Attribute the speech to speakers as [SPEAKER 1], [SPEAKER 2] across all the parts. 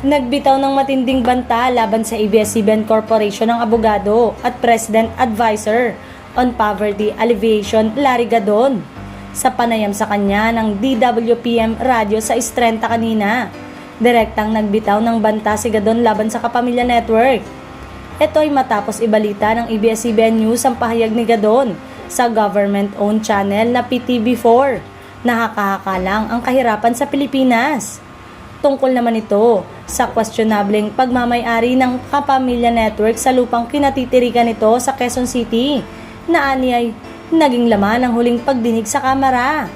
[SPEAKER 1] Nagbitaw ng matinding banta laban sa ABS-CBN Corporation ng abogado at President Advisor on Poverty Alleviation Larry Gadon sa panayam sa kanya ng DWPM Radio sa Istrenta kanina. Direktang nagbitaw ng banta si Gadon laban sa Kapamilya Network. Ito ay matapos ibalita ng ABS-CBN News ang pahayag ni Gadon sa government-owned channel na PTV4. Nakakahaka lang ang kahirapan sa Pilipinas. Tungkol naman ito sa questionableng pagmamay-ari ng Kapamilya Network sa lupang kinatitirikan nito sa Quezon City na ani ay naging laman ng huling pagdinig sa Kamara.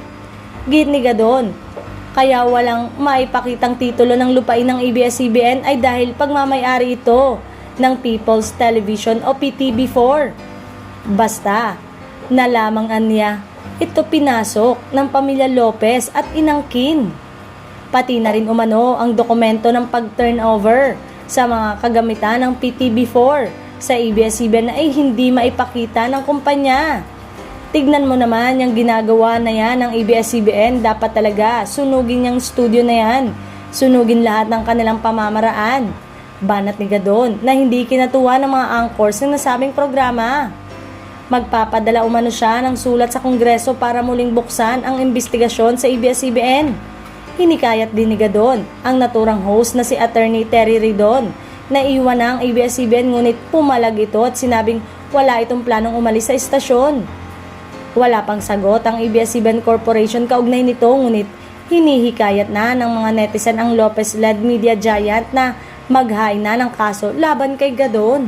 [SPEAKER 1] Git ni Gadon, kaya walang maipakitang titulo ng lupain ng ABS-CBN ay dahil pagmamay-ari ito ng People's Television o PTV4. Basta na lamang anya ito pinasok ng pamilya Lopez at inangkin. Pati na rin umano ang dokumento ng pag-turnover sa mga kagamitan ng PTV4 sa ABS-CBN ay hindi maipakita ng kumpanya. Tignan mo naman yung ginagawa na yan ng ABS-CBN, dapat talaga sunugin yung studio na yan. Sunugin lahat ng kanilang pamamaraan. Banat ni Gadon na hindi kinatuwa ng mga anchors ng nasabing programa. Magpapadala umano siya ng sulat sa Kongreso para muling buksan ang investigasyon sa ABS-CBN. Hinikayat din ni Gadon ang naturang host na si Attorney Terry Ridon na iwan na ang ABS-CBN ngunit pumalag ito at sinabing wala itong planong umalis sa istasyon. Wala pang sagot ang ABS-CBN Corporation kaugnay nito ngunit hinihikayat na ng mga netizen ang Lopez-led media giant na maghain na ng kaso laban kay Gadon.